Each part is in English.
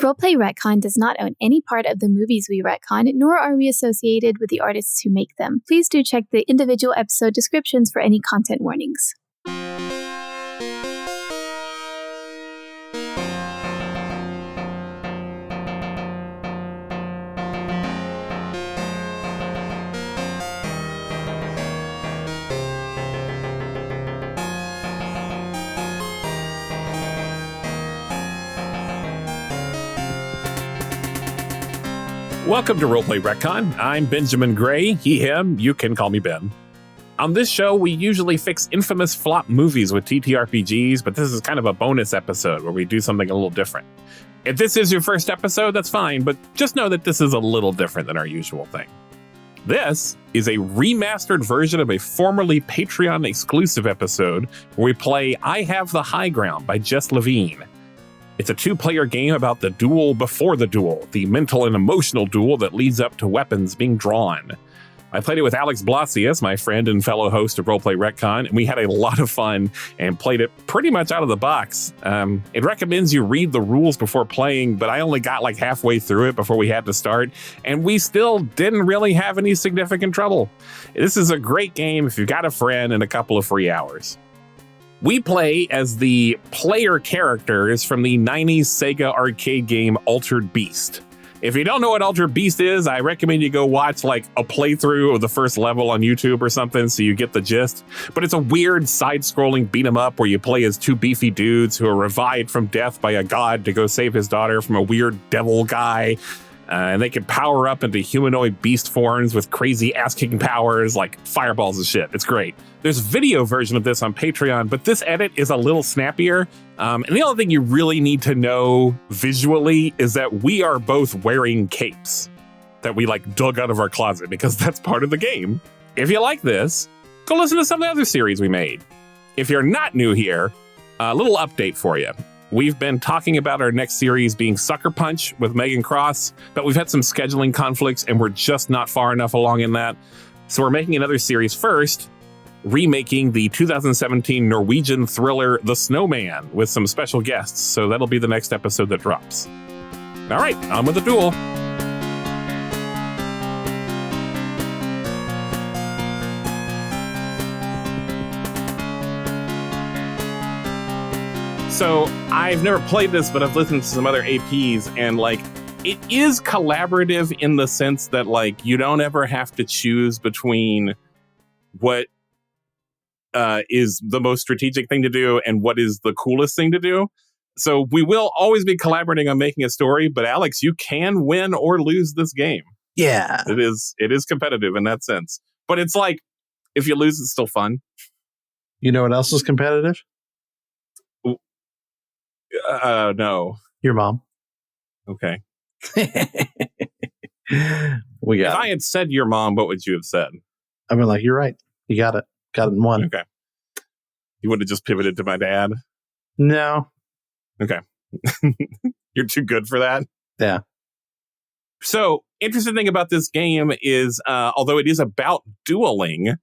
Roleplay Retcon does not own any part of the movies we retcon, nor are we associated with the artists who make them. Please do check the individual episode descriptions for any content warnings. Welcome to Roleplay Retcon. I'm Benjamin Gray, he, him, you can call me Ben. On this show, we usually fix infamous flop movies with TTRPGs, but this is kind of a bonus episode where we do something a little different. If this is your first episode, that's fine, but just know that this is a little different than our usual thing. This is a remastered version of a formerly Patreon exclusive episode where we play I Have the High Ground by Jess Levine. It's a two-player game about the duel before the duel, the mental and emotional duel that leads up to weapons being drawn. I played it with Alex Blasius, my friend and fellow host of Roleplay Retcon, and we had a lot of fun and played it pretty much out of the box. It recommends you read the rules before playing, but I only got like halfway through it before we had to start, and we still didn't really have any significant trouble. This is a great game if you've got a friend and a couple of free hours. We play as the player characters from the 90s Sega arcade game Altered Beast. If you don't know what Altered Beast is, I recommend you go watch like a playthrough of the first level on YouTube or something so you get the gist. But it's a weird side-scrolling beat-em-up where you play as two beefy dudes who are revived from death by a god to go save his daughter from a weird devil guy. And they can power up into humanoid beast forms with crazy ass-kicking powers like fireballs and shit. It's great. There's a video version of this on Patreon, but this edit is a little snappier. And the only thing you really need to know visually is that we are both wearing capes that we like dug out of our closet because that's part of the game. If you like this, go listen to some of the other series we made. If you're not new here, a little update for you. We've been talking about our next series being Sucker Punch with Megan Cross, but we've had some scheduling conflicts and we're just not far enough along in that. So we're making another series first, remaking the 2017 Norwegian thriller The Snowman with some special guests. So that'll be the next episode that drops. All right, on with the duel. So I've never played this, but I've listened to some other APs, and like it is collaborative in the sense that like you don't ever have to choose between what is the most strategic thing to do and what is the coolest thing to do. So we will always be collaborating on making a story, but Alex, you can win or lose this game. Yeah. It is competitive in that sense. But it's like if you lose, it's still fun. You know what else is competitive? No. Your mom. Okay. We got If I had said your mom, what would you have said? I've been like, you're right. You got it. Got it in one. Okay. You would have just pivoted to my dad? No. Okay. You're too good for that? Yeah. So, interesting thing about this game is, although it is about dueling,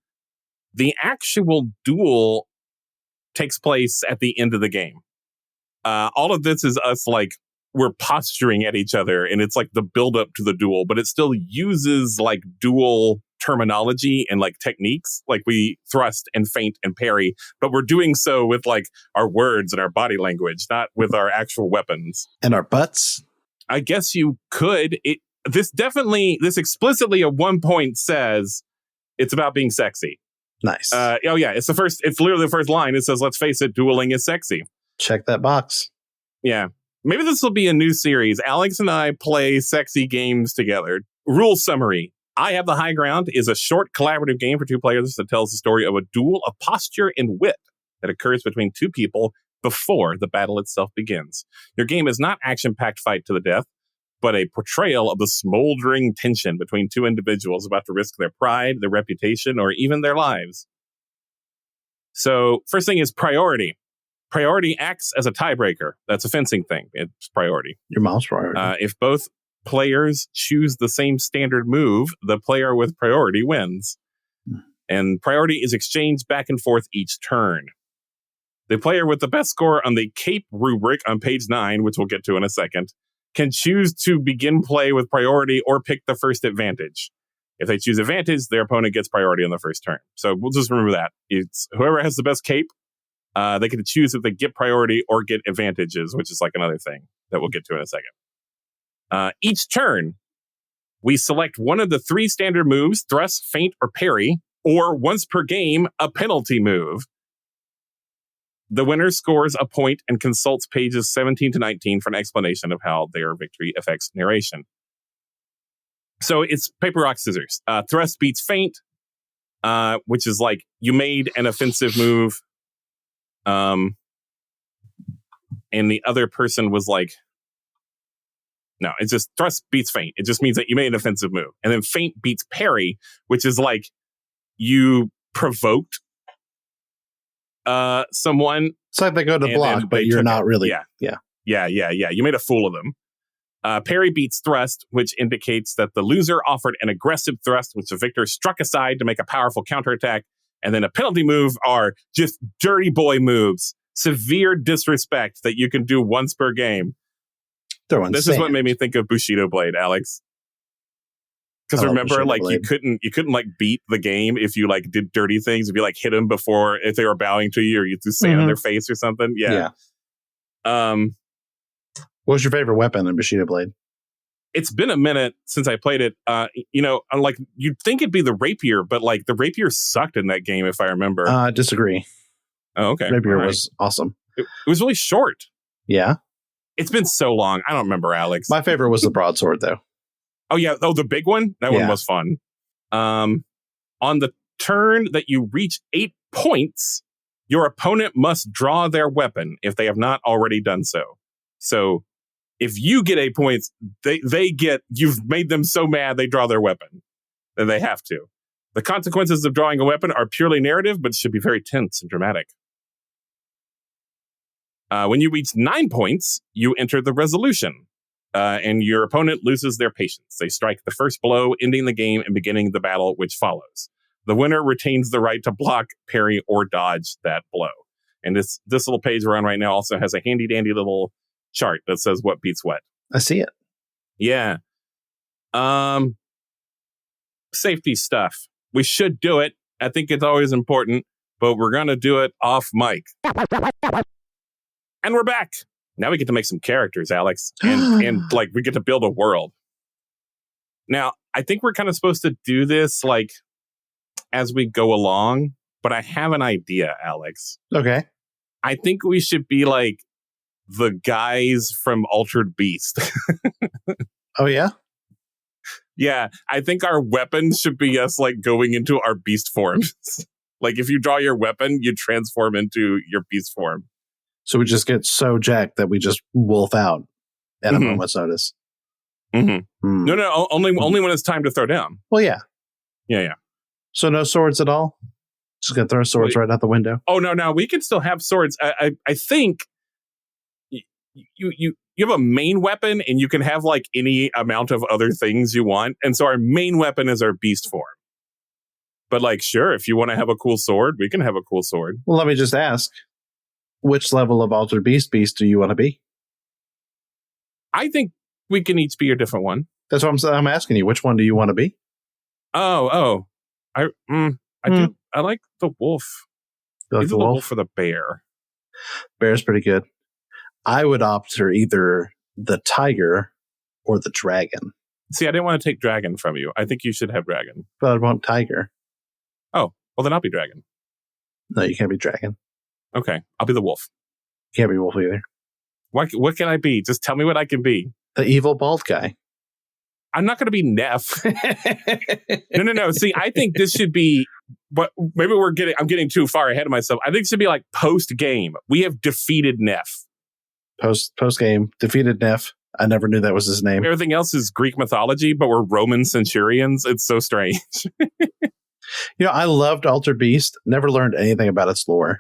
the actual duel takes place at the end of the game. All of this is us like we're posturing at each other, and it's like the build up to the duel, but it still uses like duel terminology and like techniques, like we thrust and feint and parry, but we're doing so with like our words and our body language, not with our actual weapons and our butts. I guess you could. This explicitly at one point says it's about being sexy. Nice. Oh yeah, it's literally the first line. It says, "Let's face it, dueling is sexy." Check that box. Yeah. Maybe this will be a new series. Alex and I play sexy games together. Rule summary. I Have the High Ground is a short collaborative game for two players that tells the story of a duel of posture and wit that occurs between two people before the battle itself begins. Your game is not action-packed fight to the death, but a portrayal of the smoldering tension between two individuals about to risk their pride, their reputation, or even their lives. So, first thing is priority. Priority acts as a tiebreaker. That's a fencing thing. It's priority. Your mom's priority. If both players choose the same standard move, the player with priority wins. And priority is exchanged back and forth each turn. The player with the best score on the Cape rubric on page 9, which we'll get to in a second, can choose to begin play with priority or pick the first advantage. If they choose advantage, their opponent gets priority on the first turn. So we'll just remember that. It's whoever has the best cape, they can choose if they get priority or get advantages, which is like another thing that we'll get to in a second. Each turn, we select one of the 3 standard moves, thrust, feint, or parry, or once per game, a penalty move. The winner scores a point and consults pages 17 to 19 for an explanation of how their victory affects narration. So it's paper, rock, scissors. Thrust beats feint, which is like you made an offensive move, and the other person was like, no, it's just thrust beats feint. It just means that you made an offensive move. And then feint beats parry, which is like you provoked someone. It's like they go to block, but you're not really. Yeah. You made a fool of them. Parry beats thrust, which indicates that the loser offered an aggressive thrust, which the victor struck aside to make a powerful counterattack. And then a penalty move are just dirty boy moves, severe disrespect that you can do once per game. This is what made me think of Bushido Blade, Alex. Because remember, like you couldn't like beat the game if you like did dirty things, if you like hit them before if they were bowing to you, or you threw sand on their face or something. Yeah. What was your favorite weapon in Bushido Blade? It's been a minute since I played it. Like you'd think it'd be the rapier, but like the rapier sucked in that game, if I remember. I disagree. Oh, okay. Rapier was awesome. It was really short. Yeah. It's been so long. I don't remember, Alex. My favorite was the broadsword, though. Oh, yeah. Oh, the big one? That one was fun. On the turn that you reach 8 points, your opponent must draw their weapon if they have not already done so. So if you get 8 points, you've made them so mad they draw their weapon. Then they have to. The consequences of drawing a weapon are purely narrative, but should be very tense and dramatic. When you reach 9 points, you enter the resolution, and your opponent loses their patience. They strike the first blow, ending the game and beginning the battle which follows. The winner retains the right to block, parry, or dodge that blow. And this little page we're on right now also has a handy-dandy little chart that says what beats what. I see it. Yeah. Safety stuff. We should do it. I think it's always important, but we're going to do it off mic. And we're back. Now we get to make some characters, Alex. And like we get to build a world. Now, I think we're kind of supposed to do this like as we go along, but I have an idea, Alex. Okay. I think we should be like the guys from Altered Beast. Oh, yeah? Yeah, I think our weapons should be us like going into our beast forms. Like if you draw your weapon, you transform into your beast form. So we just get so jacked that we just wolf out at a moment's notice. Mm-hmm. No, only when it's time to throw down. Well, yeah. Yeah. So no swords at all? Just gonna throw swords right out the window? Oh, no, we can still have swords. I think you have a main weapon and you can have like any amount of other things you want. And so our main weapon is our beast form. But like, sure, if you want to have a cool sword, we can have a cool sword. Well, let me just ask, which level of Altered Beast do you want to be? I think we can each be a different one. That's what I'm asking you. Which one do you want to be? Oh. I do. I like the wolf. You like either the wolf or the bear. Bear's pretty good. I would opt for either the tiger or the dragon. See, I didn't want to take dragon from you. I think you should have dragon. But I'd want tiger. Oh, well then I'll be dragon. No, you can't be dragon. Okay, I'll be the wolf. You can't be wolf either. What can I be? Just tell me what I can be. The evil bald guy. I'm not going to be Neff. No. See, I think this should be. But maybe I'm getting too far ahead of myself. I think it should be like post game. We have defeated Neff. Post game, defeated Neff. I never knew that was his name. Everything else is Greek mythology, but we're Roman centurions. It's so strange. I loved Altered Beast. Never learned anything about its lore.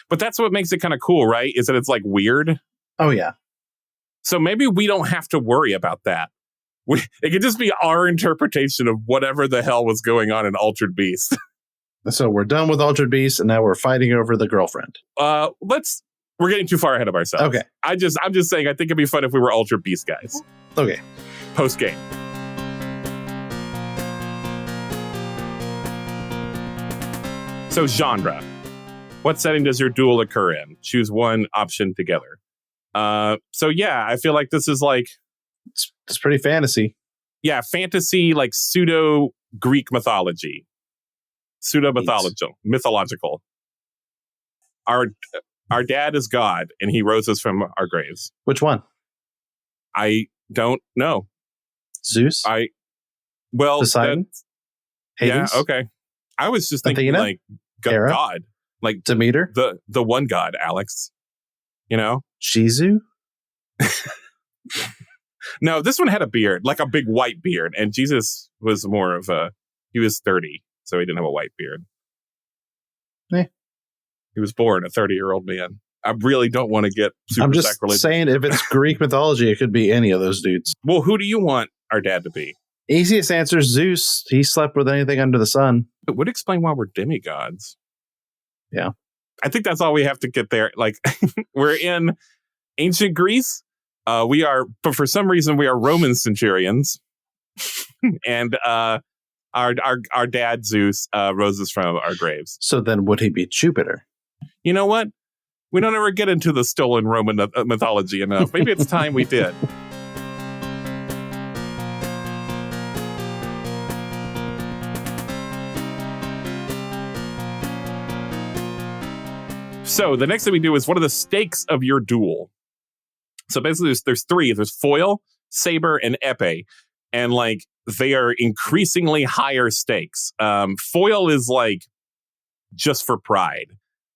But that's what makes it kind of cool, right? Is that it's like weird. Oh, yeah. So maybe we don't have to worry about that. It could just be our interpretation of whatever the hell was going on in Altered Beast. So we're done with Altered Beast, and now we're fighting over the girlfriend. Let's We're getting too far ahead of ourselves. Okay. I'm just saying, I think it'd be fun if we were Ultra Beast guys. Okay. Post game. So genre. What setting does your duel occur in? Choose one option together. So yeah, I feel like this is like... It's pretty fantasy. Yeah, fantasy, like pseudo Greek mythology. Pseudo mythological. Our dad is God, and he rose us from our graves. Which one? I don't know. Zeus? Poseidon? Hades? Yeah, okay. I was just thinking like God. Like Demeter? The one God, Alex. You know? Shizu? No, this one had a beard, like a big white beard. And Jesus was more of he was 30, so he didn't have a white beard. He was born a 30-year-old man. I really don't want to get super I'm just sacrilegious. saying, if it's Greek mythology, it could be any of those dudes. Well, who do you want our dad to be? Easiest answer is Zeus. He slept with anything under the sun. It would explain why we're demigods. Yeah. I think that's all we have to get there. Like, we're in ancient Greece. But for some reason, we are Roman centurions. And our dad, Zeus, rose us from our graves. So then would he be Jupiter? You know what? We don't ever get into the stolen Roman mythology enough. Maybe it's time we did. So the next thing we do is, what are the stakes of your duel? So basically there's three. There's foil, saber, and epee. And like they are increasingly higher stakes. Foil is like just for pride.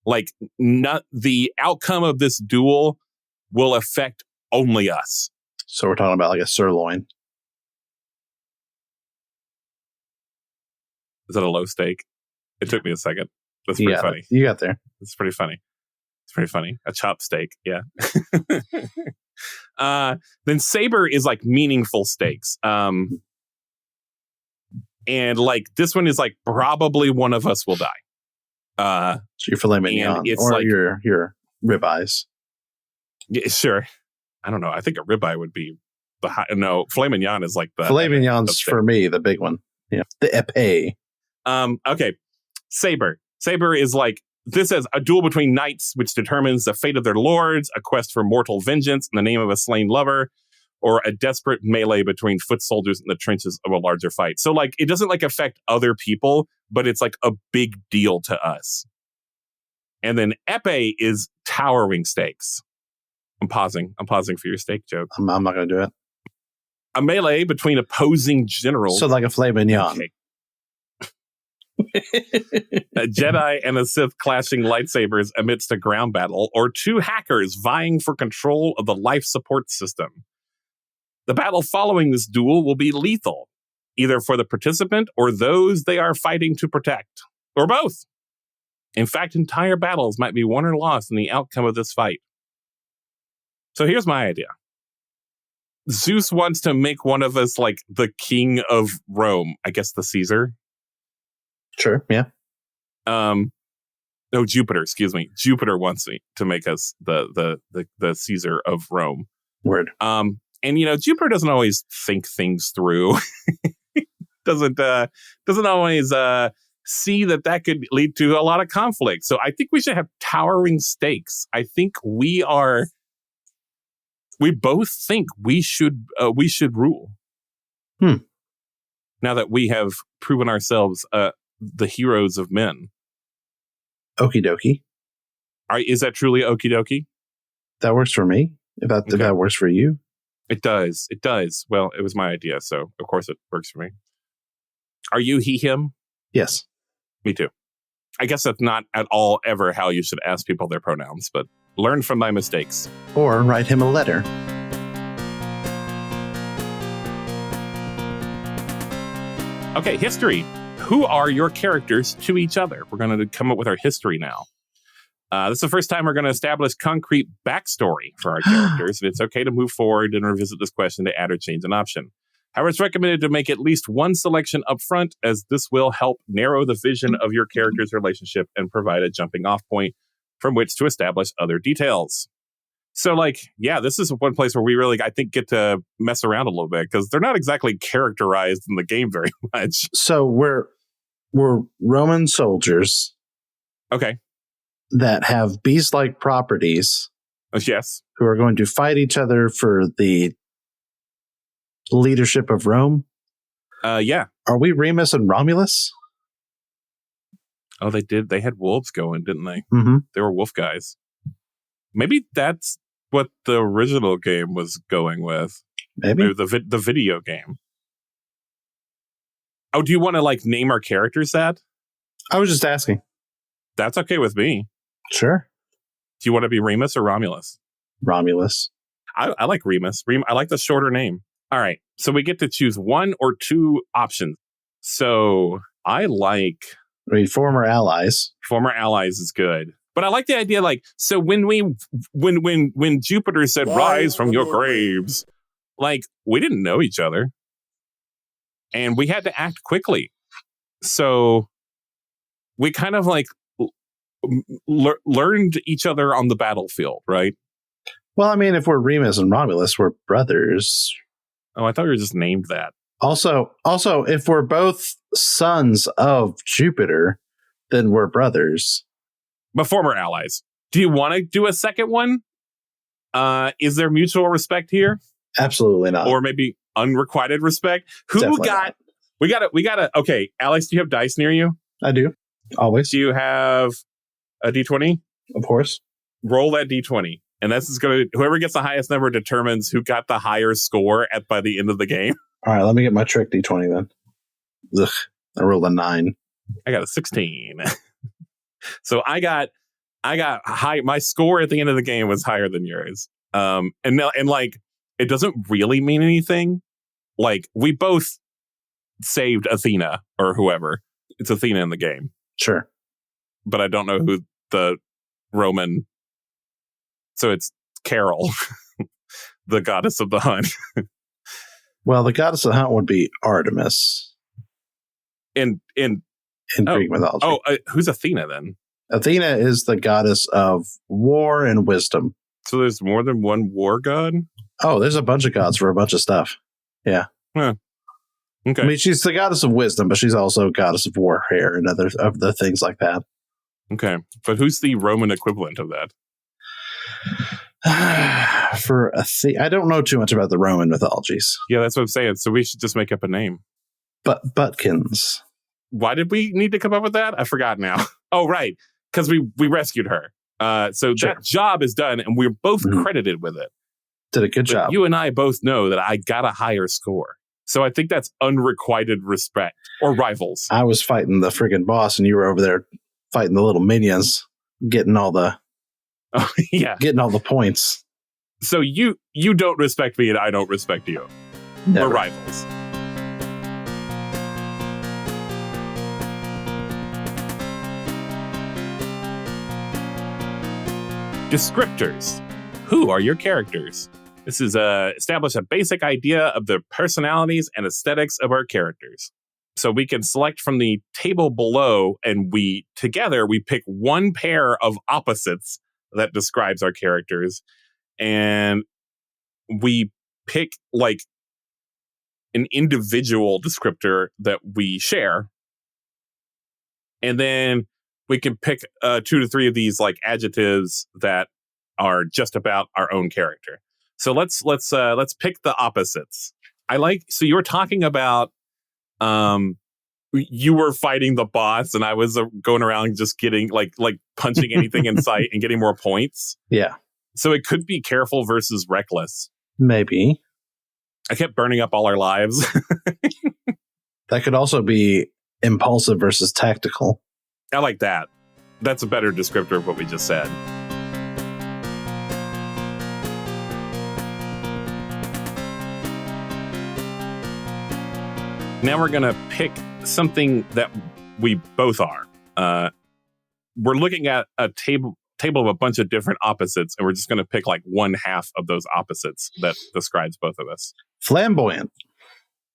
Like not the outcome of this duel will affect only us. So we're talking about like a sirloin. Is that a low stake? It took me a second. That's pretty funny. You got there. It's pretty funny. A chop steak, yeah. Then saber is like meaningful stakes. And like this one is like probably one of us will die. So your filet mignon or like, your ribeyes. Yeah, sure. I don't know. I think a ribeye would be the high. No, filet mignon is like the filet mignon's for me the big one. Yeah, the epee. Okay, saber. Saber is like, this is a duel between knights, which determines the fate of their lords, a quest for mortal vengeance in the name of a slain lover, or a desperate melee between foot soldiers in the trenches of a larger fight. So like, it doesn't like affect other people, but it's like a big deal to us. And then epee is towering stakes. I'm pausing for your steak joke. I'm not going to do it. A melee between opposing generals. So like a filet mignon. Okay. A Jedi and a Sith clashing lightsabers amidst a ground battle, or two hackers vying for control of the life support system. The battle following this duel will be lethal, either for the participant or those they are fighting to protect, or both. In fact, entire battles might be won or lost in the outcome of this fight. So here's my idea. Zeus wants to make one of us like the king of Rome, I guess the Caesar. Sure, yeah. No, Jupiter, excuse me. Jupiter wants me to make us the Caesar of Rome. Word. And you know, Jupiter doesn't always think things through. doesn't always see that could lead to a lot of conflict. So I think we should have towering stakes. I think we both think we should rule. Now that we have proven ourselves the heroes of men. Okie dokie. Is that truly okie dokie? That works for me. If that works for you. It does. It does. Well, it was my idea, so of course it works for me. Are you he, him? Yes. Me too. I guess that's not at all ever how you should ask people their pronouns, but learn from my mistakes. Or write him a letter. Okay, history. Who are your characters to each other? We're going to come up with our history now. This is the first time we're going to establish concrete backstory for our characters, and it's okay to move forward and revisit this question to add or change an option. However, it's recommended to make at least one selection up front, as this will help narrow the vision of your character's relationship and provide a jumping off point from which to establish other details. So, like, yeah, this is one place where we really, I think, get to mess around a little bit because they're not exactly characterized in the game very much. So we're Roman soldiers. Okay. That have beast-like properties. Yes. Who are going to fight each other for the leadership of Rome. Yeah. Are we Remus and Romulus? Oh, they did. They had wolves going, didn't they? Mm-hmm. They were wolf guys. Maybe that's what the original game was going with. Maybe the video game. Oh, do you want to like name our characters that? I was just asking. That's okay with me. Sure. Do you want to be Remus or Romulus? Romulus. I like Remus. I like the shorter name. All right. So we get to choose one or two options. So I like... former allies. Former allies is good. But I like the idea, like, so when Jupiter said, rise from your graves, like, we didn't know each other. And we had to act quickly. So we kind of, like, learned each other on the battlefield, right? Well, I mean, if we're Remus and Romulus, we're brothers. Oh, I thought we were just named that. Also, if we're both sons of Jupiter, then we're brothers. But former allies. Do you want to do a second one? Is there mutual respect here? Absolutely not. Or maybe unrequited respect? Definitely not. We gotta. Okay, Alex, do you have dice near you? I do. Always. Do you have a D20? Of course. Roll that D20. And this is whoever gets the highest number determines who got the higher score by the end of the game. All right, let me get my trick D20 then. Ugh, I rolled a 9. I got a 16. So I got high. My score at the end of the game was higher than yours. And like, it doesn't really mean anything. Like, we both saved Athena or whoever. It's Athena in the game. Sure. But I don't know who the Roman. So it's Carol, the goddess of the hunt. Well, the goddess of the hunt would be Artemis. In Greek mythology. Who's Athena then? Athena is the goddess of war and wisdom. So there's more than one war god? Oh, there's a bunch of gods for a bunch of stuff. Yeah. Huh. Okay. I mean, she's the goddess of wisdom, but she's also a goddess of warfare and other things like that. Okay. But who's the Roman equivalent of that? I don't know too much about the Roman mythologies. Yeah, that's what I'm saying. So we should just make up a name. But Butkins. Why did we need to come up with that? I forgot now. Oh, right. Because we rescued her. So sure. That job is done, and we're both credited with it. Did a good job. You and I both know that I got a higher score. So I think that's unrequited respect or rivals. I was fighting the friggin' boss, and you were over there fighting the little minions, getting all the points. So you don't respect me, and I don't respect you. Never. We're rivals. Descriptors. Who are your characters? This is establish a basic idea of the personalities and aesthetics of our characters. So we can select from the table below, and we pick one pair of opposites that describes our characters, and we pick like an individual descriptor that we share, and then we can pick 2 to 3 of these like adjectives that are just about our own character. So let's pick the opposites. So you were talking about you were fighting the boss, and I was going around just getting like punching anything in sight and getting more points. Yeah. So it could be careful versus reckless. Maybe. I kept burning up all our lives. That could also be impulsive versus tactical. I like that. That's a better descriptor of what we just said. Now we're going to pick something that we both are. We're looking at a table of a bunch of different opposites, and we're just going to pick like one half of those opposites that describes both of us. Flamboyant.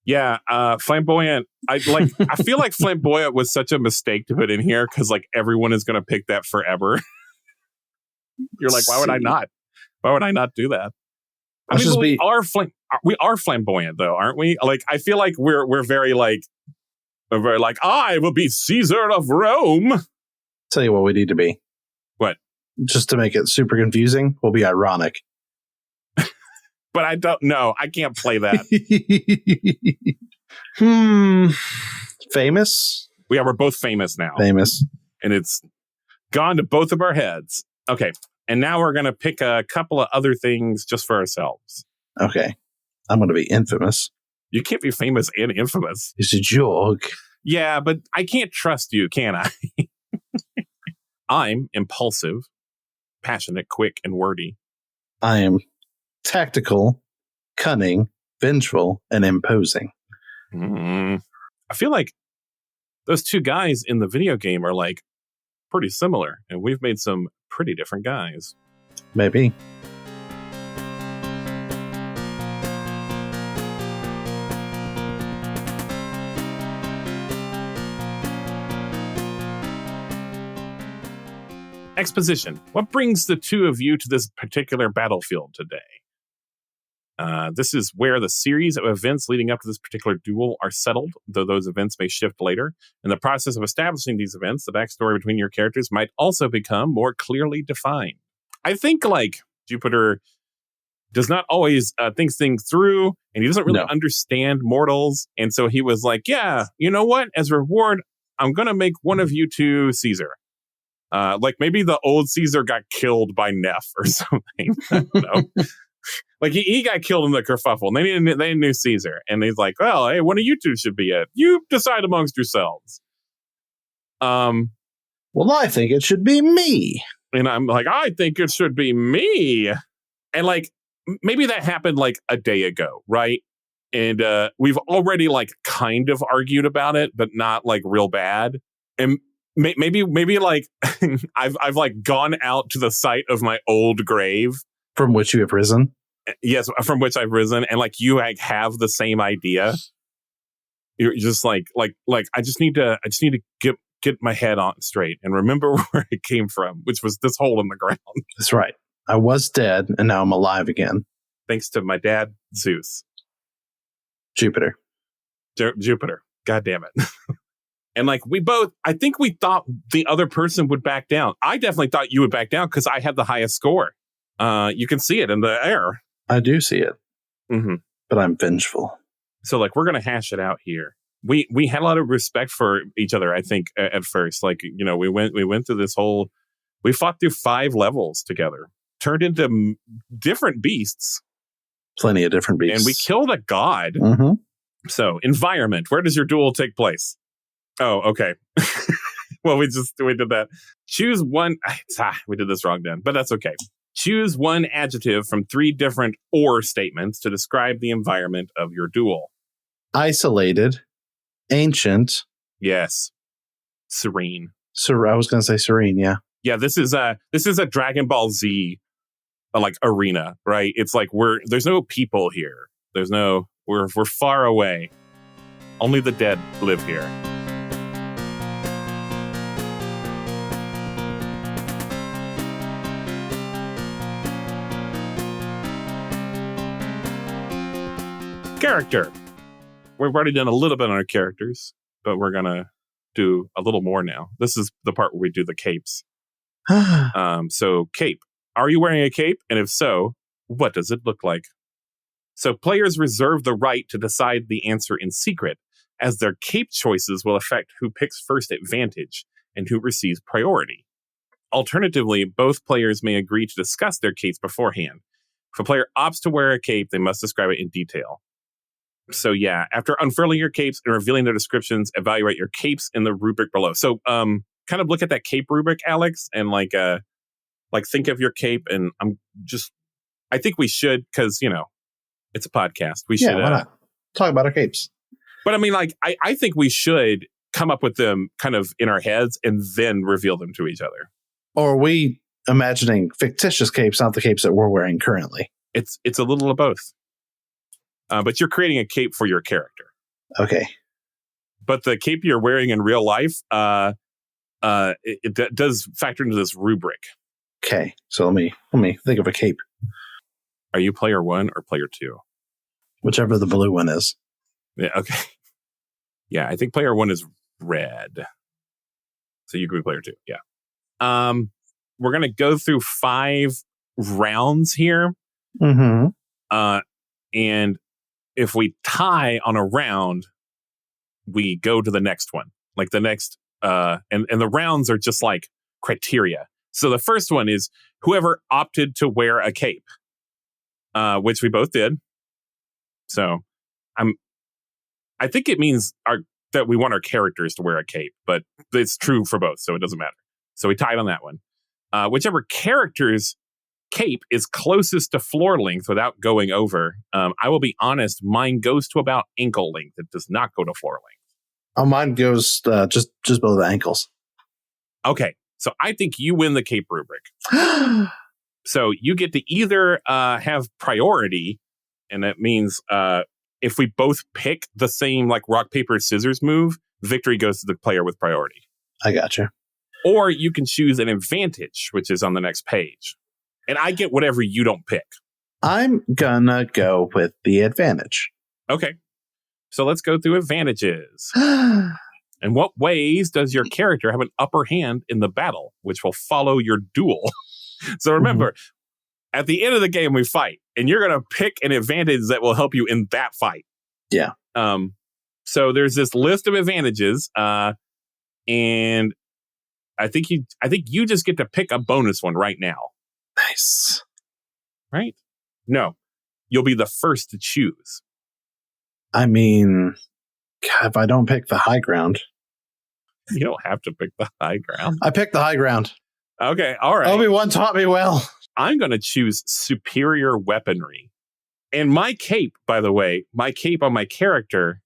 Yeah, flamboyant. I feel like flamboyant was such a mistake to put in here because like everyone is going to pick that forever. You're like, why would I not? Why would I not do that? I Let's mean, just we are flamboyant, though, aren't we? Like, I feel like we're very like, I will be Caesar of Rome. Tell you what we need to be. What? Just to make it super confusing, we'll be ironic. But I don't know. I can't play that. Famous? We're both famous now. Famous. And it's gone to both of our heads. Okay. And now we're going to pick a couple of other things just for ourselves. Okay. I'm going to be infamous. You can't be famous and infamous. It's a joke. Yeah, but I can't trust you, can I? I'm impulsive, passionate, quick, and wordy. I am tactical, cunning, vengeful, and imposing. I feel like those two guys in the video game are like pretty similar, and we've made some pretty different guys. Maybe. Exposition. What brings the two of you to this particular battlefield today? This is where the series of events leading up to this particular duel are settled, though those events may shift later. In the process of establishing these events, the backstory between your characters might also become more clearly defined. I think, like, Jupiter does not always think things through, and he doesn't really understand mortals. And so he was like, yeah, you know what? As a reward, I'm going to make one of you two Caesar. Like maybe the old Caesar got killed by Neff or something. I don't know. Like he got killed in the kerfuffle. And they need a new Caesar. And he's like, well, hey, one of you two should be it. You decide amongst yourselves. Well, I think it should be me. And I'm like, I think it should be me. And like, maybe that happened like a day ago, right? And we've already like kind of argued about it, but not like real bad. And maybe like I've like gone out to the site of my old grave from which you have risen. Yes, from which I've risen, and like you like have the same idea. You're just like I just need to get my head on straight and remember where it came from, which was this hole in the ground. That's right. I was dead, and now I'm alive again. Thanks to my dad, Zeus. Jupiter. Jupiter. God damn it. And like I think we thought the other person would back down. I definitely thought you would back down because I had the highest score. You can see it in the air. I do see it. Mm-hmm. But I'm vengeful. So like, we're going to hash it out here. We had a lot of respect for each other, I think, at first. Like, you know, we went through this we fought through 5 levels together, turned into different beasts. Plenty of different beasts. And we killed a god. Mm-hmm. So environment, where does your duel take place? Oh, okay. Well, we did that. Choose one. We did this wrong then, but that's okay. Choose one adjective from 3 different or statements to describe the environment of your duel. Isolated, ancient. Yes. Serene. I was going to say serene. Yeah. Yeah. This is a Dragon Ball Z like arena, right? It's like there's no people here. We're far away. Only the dead live here. Character. We've already done a little bit on our characters, but we're going to do a little more now. This is the part where we do the capes. So cape. Are you wearing a cape? And if so, what does it look like? So players reserve the right to decide the answer in secret, as their cape choices will affect who picks first advantage and who receives priority. Alternatively, both players may agree to discuss their capes beforehand. If a player opts to wear a cape, they must describe it in detail. So yeah, after unfurling your capes and revealing their descriptions, evaluate your capes in the rubric below. So kind of look at that cape rubric, Alex, and like think of your cape. And I think we should, because, you know, it's a podcast. We should why not? Talk about our capes. But I mean, like, I think we should come up with them kind of in our heads and then reveal them to each other. Or are we imagining fictitious capes, not the capes that we're wearing currently? It's a little of both. But you're creating a cape for your character. Okay. But the cape you're wearing in real life, it does factor into this rubric. Okay, so let me think of a cape. Are you player 1 or player 2? Whichever the blue one is. Yeah, okay. Yeah, I think player 1 is red. So you could be player 2, yeah. We're going to go through 5 rounds here. Mm-hmm. And if we tie on a round, we go to the next one. Like the next, and the rounds are just like criteria. So the first one is whoever opted to wear a cape, which we both did. So I think it means that we want our characters to wear a cape, but it's true for both, so it doesn't matter. So we tied on that one. Whichever character's cape is closest to floor length without going over. I will be honest, mine goes to about ankle length. It does not go to floor length. Oh, mine goes just below the ankles. Okay, so I think you win the cape rubric. So you get to either have priority, and that means if we both pick the same like rock, paper, scissors move, victory goes to the player with priority. I gotcha. Or you can choose an advantage, which is on the next page. And I get whatever you don't pick. I'm gonna go with the advantage. Okay. So let's go through advantages. In what ways does your character have an upper hand in the battle, which will follow your duel? So remember, at the end of the game, we fight, and you're going to pick an advantage that will help you in that fight. Yeah. So there's this list of advantages, and I think you just get to pick a bonus one right now. Nice. Right? No, you'll be the first to choose. I mean, God, if I don't pick the high ground. You don't have to pick the high ground. I picked the high ground. Okay, all right. Obi-Wan taught me well. I'm going to choose superior weaponry. And my cape, by the way, my cape on my character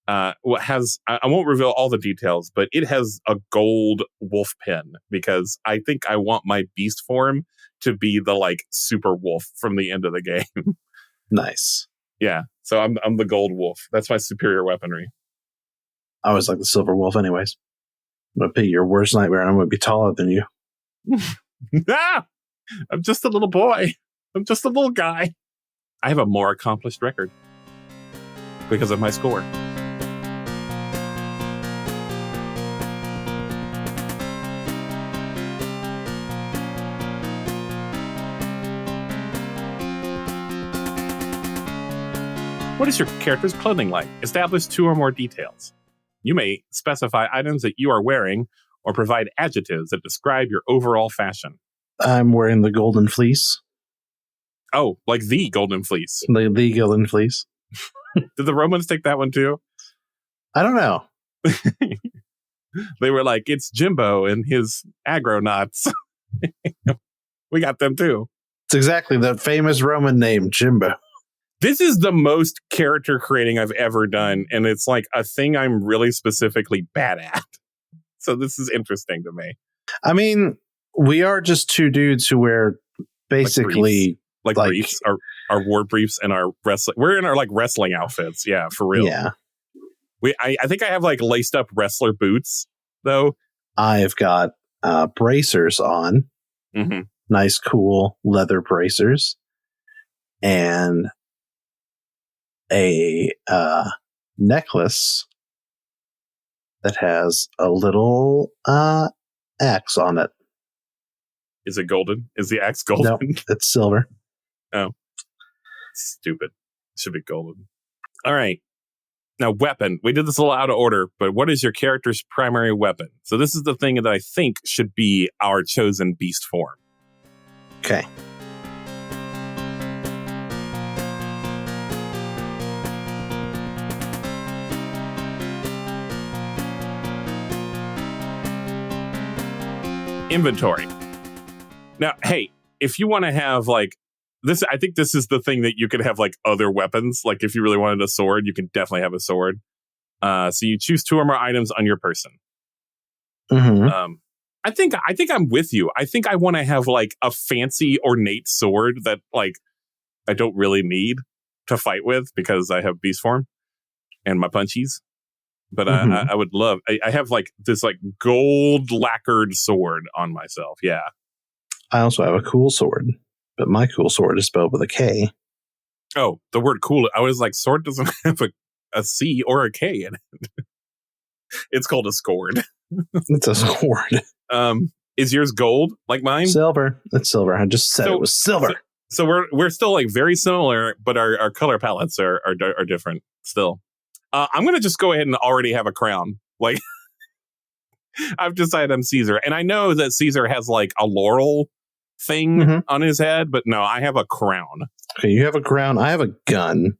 has, I won't reveal all the details, but it has a gold wolf pin because I think I want my beast form to be the like super wolf from the end of the game. Nice. Yeah, so I'm the gold wolf. That's my superior weaponry. I was like the silver wolf anyways. I'm going to be your worst nightmare and I'm going to be taller than you. Ah! I'm just a little boy. I'm just a little guy. I have a more accomplished record because of my score. What is your character's clothing like? Establish 2 or more details. You may specify items that you are wearing or provide adjectives that describe your overall fashion. I'm wearing the golden fleece. Oh, like the golden fleece. The golden fleece. Did the Romans take that one too? I don't know. They were like, it's Jimbo and his agronauts. We got them too. It's exactly the famous Roman name, Jimbo. This is the most character creating I've ever done. And it's like a thing I'm really specifically bad at. So this is interesting to me. I mean, we are just 2 dudes who wear basically like briefs, our war briefs and our wrestling. We're in our like wrestling outfits. Yeah, for real. Yeah. I think I have like laced up wrestler boots though. I've got bracers on. Mm-hmm. Nice, cool leather bracers. And a necklace that has a little axe on it. Is it golden? Is the axe golden? No, it's silver. Oh, stupid. It should be golden. All right. Now, weapon. We did this a little out of order, but what is your character's primary weapon? So this is the thing that I think should be our chosen beast form. Okay. Inventory. Now, hey, if you want to have like this, I think this is the thing that you could have like other weapons. Like if you really wanted a sword, you can definitely have a sword. So you choose 2 or more items on your person. Mm-hmm. I think I'm with you. I think I want to have like a fancy ornate sword that like I don't really need to fight with because I have beast form and my punchies. But I would love. I have like this like gold lacquered sword on myself. Yeah. I also have a cool sword, but my cool sword is spelled with a K. Oh, the word cool. I was like, sword doesn't have a C or a K in it. It's called a scored. It's a sword. Is yours gold like mine? Silver. It's silver. I just said it was silver. So we're still like very similar, but our color palettes are different still. I'm gonna just go ahead and already have a crown. Like I've decided I'm Caesar, and I know that Caesar has like a laurel thing on his head, but no, I have a crown. Okay, you have a crown. I have a gun.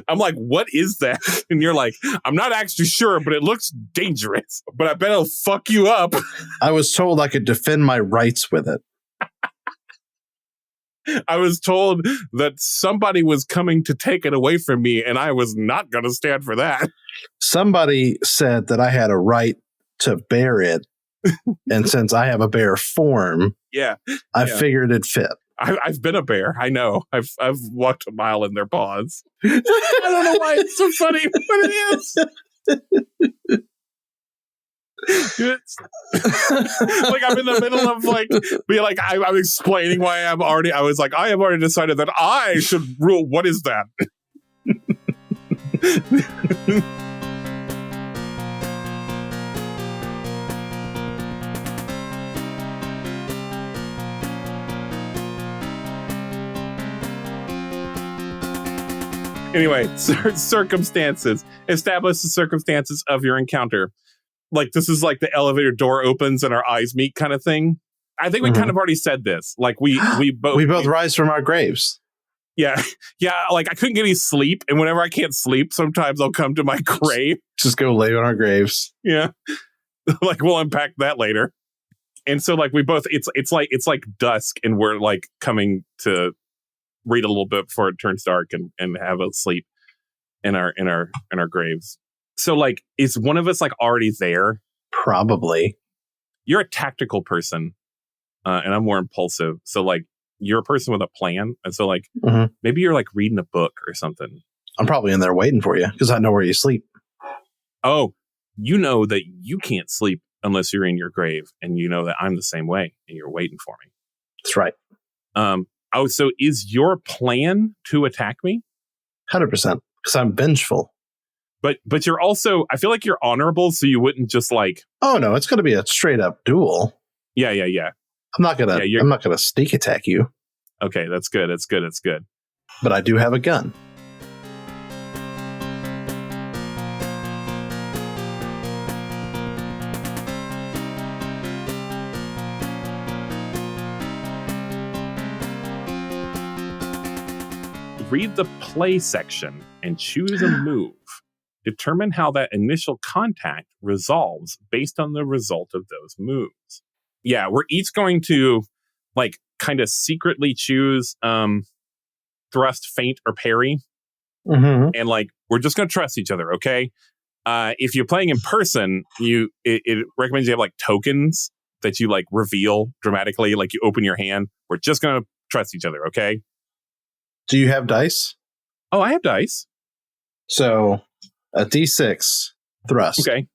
I'm like, what is that? And you're like, I'm not actually sure, but it looks dangerous. But I bet it'll fuck you up. I was told I could defend my rights with it. I was told that somebody was coming to take it away from me, and I was not going to stand for that. Somebody said that I had a right to bear it. And since I have a bear form, I figured it'd fit. I've been a bear. I know. I've walked a mile in their paws. I don't know why it's so funny, but it is. Like I'm in the middle of like being like I'm explaining why I was like I have already decided that I should rule. What is that? Anyway, circumstances. Establish the circumstances of your encounter. Like, this is like the elevator door opens and our eyes meet kind of thing. I think we kind of already said this. Like, we both rise from our graves. Yeah. Yeah, like, I couldn't get any sleep. And whenever I can't sleep, sometimes I'll come to my grave. Just go lay on our graves. Yeah. Like, we'll unpack that later. And so, like, we both, it's like dusk, and we're, like, coming to read a little bit before it turns dark and have a sleep in our graves. So like, is one of us like already there? Probably. You're a tactical person, and I'm more impulsive. So like, you're a person with a plan, and so like, maybe you're like reading a book or something. I'm probably in there waiting for you because I know where you sleep. Oh, you know that you can't sleep unless you're in your grave, and you know that I'm the same way, and you're waiting for me. That's right. Oh, so is your plan to attack me? 100%, because I'm vengeful. But you're also, I feel like you're honorable, so you wouldn't just like. Oh no, it's going to be a straight up duel. Yeah. I'm not gonna sneak attack you. Okay, that's good. It's good. But I do have a gun. Read the play section and choose a move. Determine how that initial contact resolves based on the result of those moves. Yeah, we're each going to like kind of secretly choose thrust, feint, or parry. And like, we're just going to trust each other, okay? If you're playing in person, it recommends you have like tokens that you like reveal dramatically, like you open your hand. We're just going to trust each other, okay? Do you have dice? Oh, I have dice. So a D6 thrust. Okay.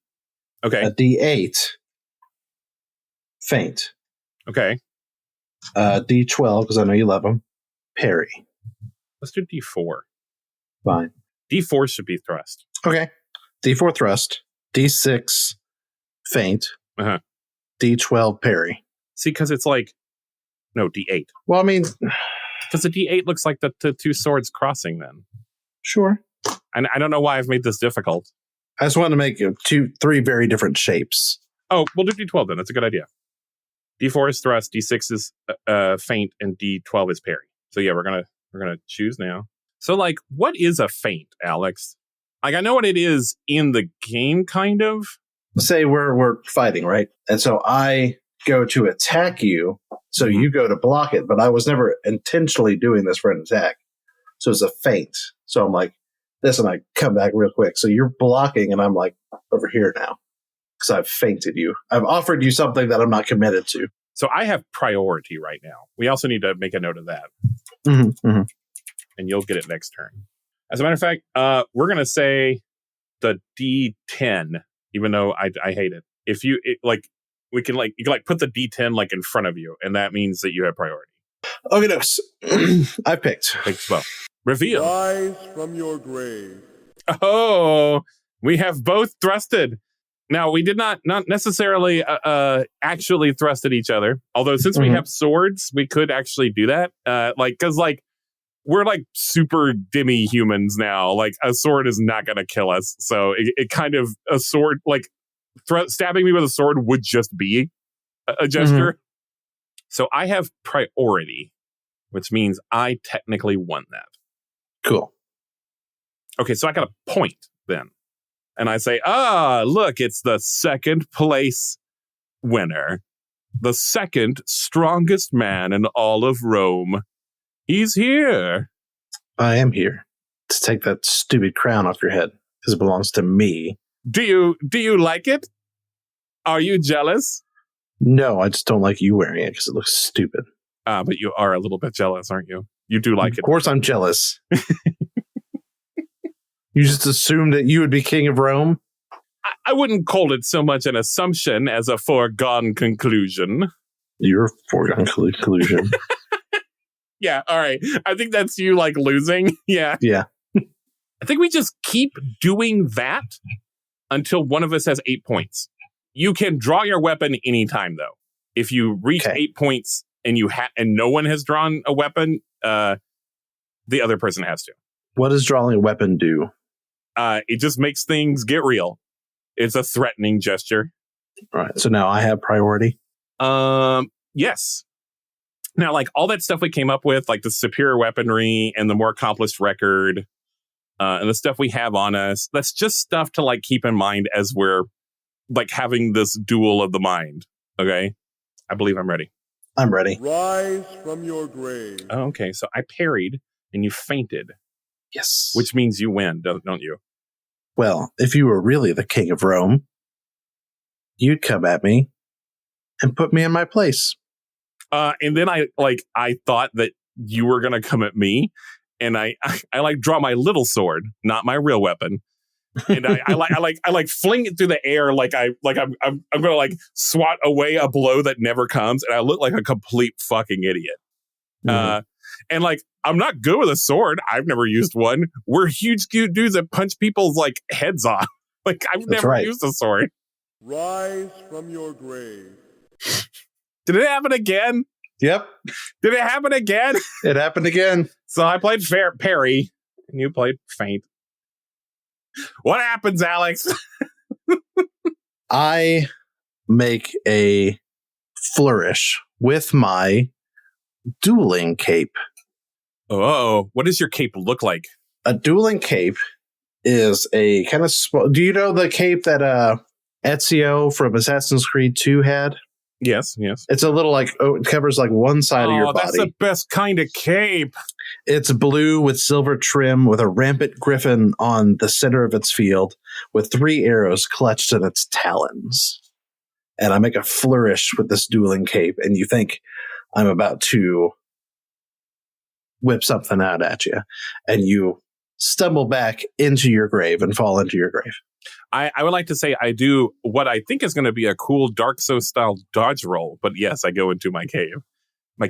A D8 feint. Okay. D12, because I know you love them. Parry. Let's do D4. Fine. D4 should be thrust. Okay. D4 thrust. D6 feint. D12 parry. See, because it's like, no, D8. Well, I mean, because the D8 looks like the two swords crossing then. Sure. And I don't know why I've made this difficult. I just wanted to make 3 very different shapes. Oh, we'll do D12 then. That's a good idea. D4 is thrust, D6 is feint, and D12 is parry. So yeah, we're gonna choose now. So like, what is a feint, Alex? Like, I know what it is in the game, kind of. Say we're fighting, right? And so I go to attack you, so you go to block it, but I was never intentionally doing this for an attack. So it's a feint. So I'm like this, and I come back real quick. So you're blocking, and I'm like over here now because I've feinted you. I've offered you something that I'm not committed to. So I have priority right now. We also need to make a note of that. And you'll get it next turn. As a matter of fact, we're going to say the D10, even though I hate it. If you, we can you can put the D10 in front of you, and that means that you have priority. Okay, no. I picked. Well, reveal. Rise from your grave. Oh, we have both thrusted. Now, we did not necessarily actually thrust at each other. Although, since we have swords, we could actually do that. Because we're super demi-humans now. A sword is not going to kill us. So it kind of, a sword, stabbing me with a sword would just be a gesture. So I have priority, which means I technically won that. Cool. Okay, so I got a point then. And I say, look, it's the second place winner. The second strongest man in all of Rome. He's here. I am here to take that stupid crown off your head because it belongs to me. Do you like it? Are you jealous? No, I just don't like you wearing it because it looks stupid. But you are a little bit jealous, aren't you? You do like it. Of course I'm jealous. You just assumed that you would be king of Rome? I wouldn't call it so much an assumption as a foregone conclusion. You're a foregone conclusion. Yeah, all right. I think that's you losing. Yeah. Yeah. I think we just keep doing that until one of us has 8 points. You can draw your weapon anytime, though. If you reach 8 points and and no one has drawn a weapon, the other person has to. What does drawing a weapon do? It just makes things get real. It's a threatening gesture. All right. So now I have priority. Yes. Now, all that stuff we came up with, the superior weaponry and the more accomplished record, and the stuff we have on us, that's just stuff to keep in mind as we're having this duel of the mind. Okay. I believe I'm ready. I'm ready. Rise from your grave. Oh, okay. So I parried and you fainted. Yes. Which means you win, don't you? Well, if you were really the king of Rome, you'd come at me and put me in my place. And then I thought that you were going to come at me, and I draw my little sword, not my real weapon. And I fling it through the air I'm going to swat away a blow that never comes, and I look like a complete fucking idiot. And I'm not good with a sword. I've never used one. We're huge, cute dudes that punch people's heads off. I've never used a sword. Rise from your grave. Did it happen again? Yep. Did it happen again? It happened again. So I played parry, and you played feint. What happens, Alex? I make a flourish with my dueling cape. Oh, what does your cape look like? A dueling cape is a kind of... Do you know the cape that Ezio from Assassin's Creed 2 had? Yes. It's a little it covers one side of your body. That's the best kind of cape. It's blue with silver trim with a rampant griffin on the center of its field with 3 arrows clutched in its talons. And I make a flourish with this dueling cape, and you think I'm about to whip something out at you, and you stumble back into your grave and fall into your grave. I would like to say I do what I think is going to be a cool Dark Souls style dodge roll, but yes, I go into my cave. My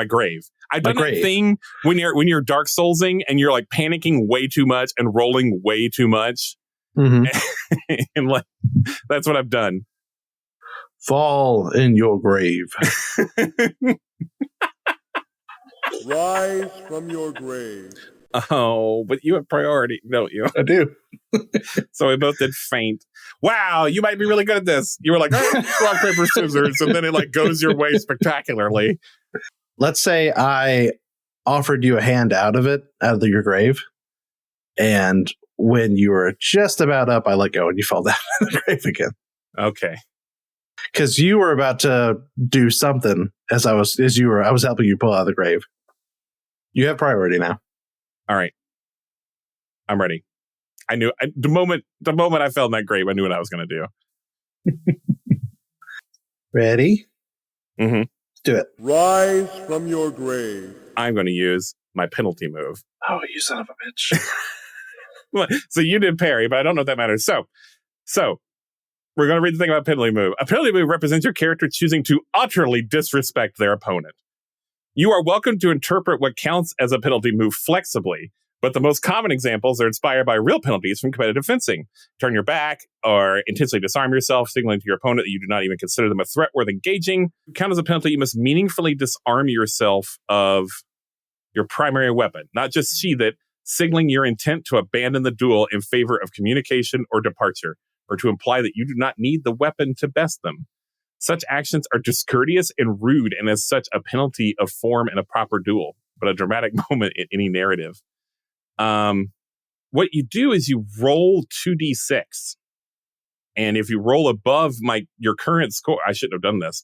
grave. I've done that thing when you're Dark Soulsing and you're panicking way too much and rolling way too much. And that's what I've done. Fall in your grave. Rise from your grave. Oh, but you have priority, don't you? I do. So we both did feint. Wow, you might be really good at this. You were like, rock, paper, scissors, and then it goes your way spectacularly. Let's say I offered you a hand out of your grave, and when you were just about up, I let go and you fall down in the grave again. Okay. Because you were about to do something I was helping you pull out of the grave. You have priority now. All right. I'm ready. I knew the moment I fell in that grave, I knew what I was going to do. Ready? Mm-hmm. Let's do it. Rise from your grave. I'm going to use my penalty move. Oh, you son of a bitch. So you did parry, but I don't know if that matters. So We're going to read the thing about penalty move. A penalty move represents your character choosing to utterly disrespect their opponent. You are welcome to interpret what counts as a penalty move flexibly, but the most common examples are inspired by real penalties from competitive fencing. Turn your back or intentionally disarm yourself, signaling to your opponent that you do not even consider them a threat worth engaging. Count as a penalty, you must meaningfully disarm yourself of your primary weapon, not just sheath it, signaling your intent to abandon the duel in favor of communication or departure, or to imply that you do not need the weapon to best them. Such actions are discourteous and rude, and as such, a penalty of form in a proper duel, but a dramatic moment in any narrative. What you do is you roll 2d6. And if you roll above your current score, I shouldn't have done this.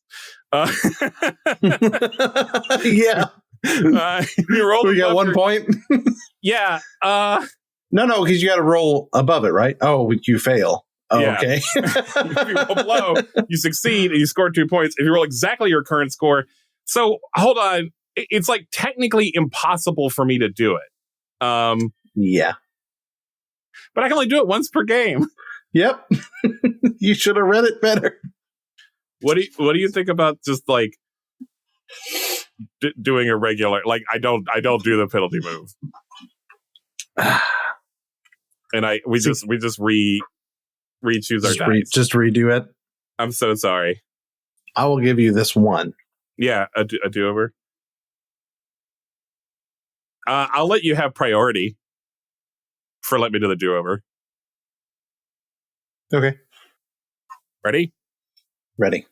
Yeah. You roll. We got 1 point. Yeah. No, because you got to roll above it, right? Oh, you fail. Oh, yeah. Okay. If you roll below, you succeed and you score 2 points. If you roll exactly your current score, so hold on, it's like technically impossible for me to do it. Yeah, but I can only do it once per game. Yep. You should have read it better. What do you think about just like doing a regular? Like I don't do the penalty move, and we just re-choose our dice. Just redo it. I'm so sorry. I will give you this one. Yeah, a do-over. I'll let you have priority for let me do the do-over. Okay. Ready? Ready.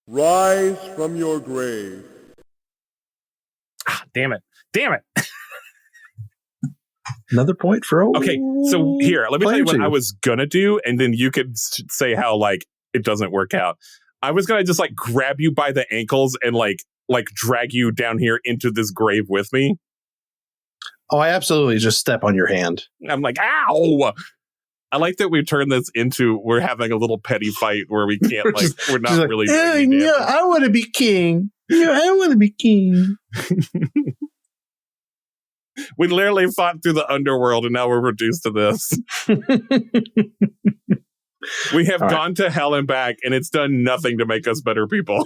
Rise from your grave. Damn it. Another point for Okay, so here, let me tell you what two. I was gonna do, and then you could say how like it doesn't work out. I was gonna just like grab you by the ankles and like drag you down here into this grave with me. Oh, I absolutely just step on your hand. I'm like, ow! I like that we turned this into we're having a little petty fight where we can't we're not really doing any damage. Yeah, I want to be king. Yeah, I want to be king. We literally fought through the underworld and now we're reduced to this. We have gone to hell and back and it's done nothing to make us better people.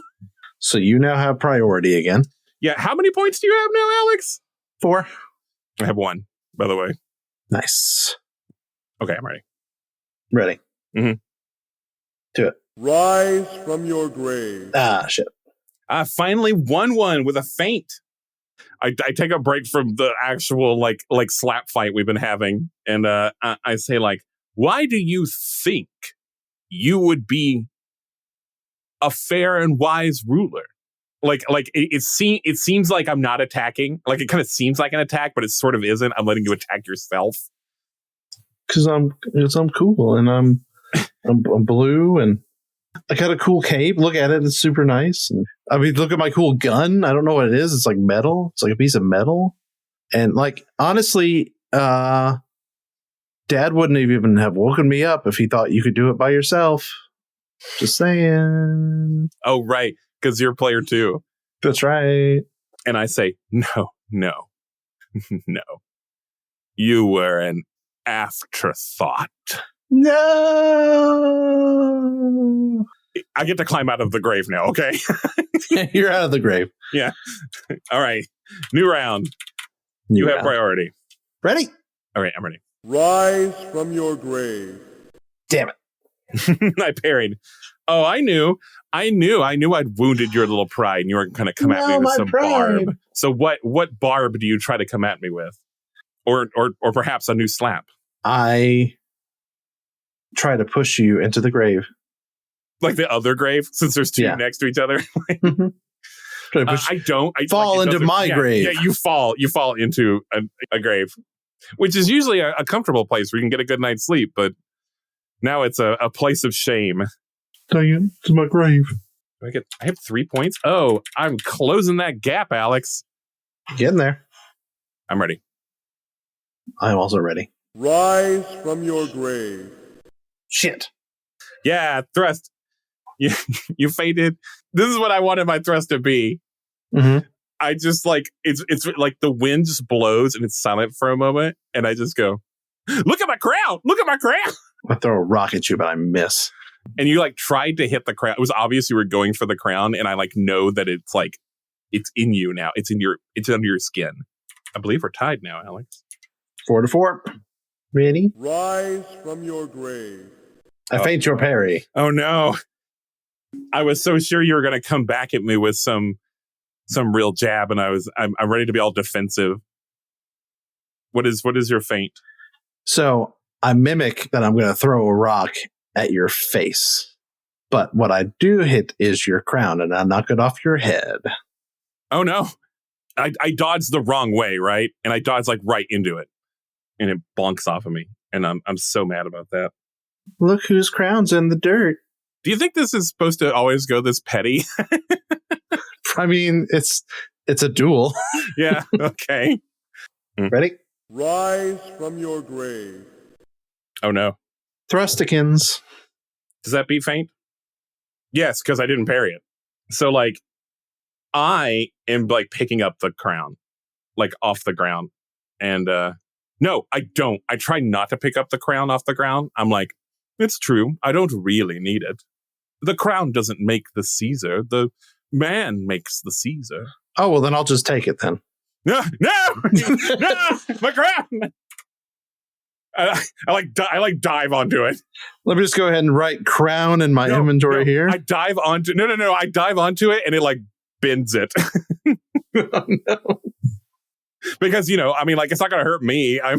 So you now have priority again. Yeah, how many points do you have now, Alex? 4. I have 1, by the way. Nice. Okay, I'm ready. Ready. Mm-hmm. Do it. Rise from your grave. Ah, shit. I finally won one with a feint. I take a break from the actual like slap fight we've been having, and I say like, why do you think you would be a fair and wise ruler? Like it seems like I'm not attacking. Like it kind of seems like an attack, but it sort of isn't. I'm letting you attack yourself. Because I'm cool and I'm blue and I got a cool cape. Look at it; it's super nice. And, I mean, look at my cool gun. I don't know what it is. It's like metal. It's like a piece of metal. And like honestly, Dad wouldn't even have woken me up if he thought you could do it by yourself. Just saying. Oh right, because you're player 2. That's right. And I say no. No. You were an afterthought. No. I get to climb out of the grave now, okay? You're out of the grave. Yeah. All right. New round. You have priority. Ready? All right, I'm ready. Rise from your grave. Damn it. I parried. Oh, I knew I'd wounded your little pride and you were going to come at me with some barb. So what barb do you try to come at me with? Or perhaps a new slap? I try to push you into the grave. Like the other grave, since there's 2 next to each other. I fall into my grave. Yeah, you fall into a grave, which is usually a comfortable place where you can get a good night's sleep. But now it's a place of shame. Dang it, it's my grave. I have 3 points. Oh, I'm closing that gap, Alex. Getting there. I'm ready. I'm also ready. Rise from your grave. Shit. Yeah, thrust. You feinted. This is what I wanted my thrust to be. Mm-hmm. I just like it's like the wind just blows and it's silent for a moment, and I just go, "Look at my crown! Look at my crown!" I throw a rock at you, but I miss. And you like tried to hit the crown. It was obvious you were going for the crown, and I like know that it's like it's in you now. It's under your skin. I believe we're tied now, Alex. 4-4. Ready? Rise from your grave. I feint your parry. Oh no. I was so sure you were gonna come back at me with some real jab, and I'm ready to be all defensive. What is your feint? So I mimic that I'm going to throw a rock at your face. But what I do hit is your crown, and I knock it off your head. Oh no. I dodged the wrong way, right? And I dodged like right into it. And it bonks off of me. And I'm so mad about that. Look whose crown's in the dirt. Do you think this is supposed to always go this petty? I mean, it's a duel. Yeah, okay. Ready? Rise from your grave. Oh no. Thrustikins. Does that beat feint? Yes, because I didn't parry it. So like I am like picking up the crown, like off the ground. And no, I don't. I try not to pick up the crown off the ground. I'm like, it's true. I don't really need it. The crown doesn't make the Caesar. The man makes the Caesar. Oh, well, then I'll just take it then. No, my crown. I dive onto it. Let me just go ahead and write crown in my inventory here. I dive onto I dive onto it and it like bends it. Oh, no. Because I mean, like it's not gonna hurt me. I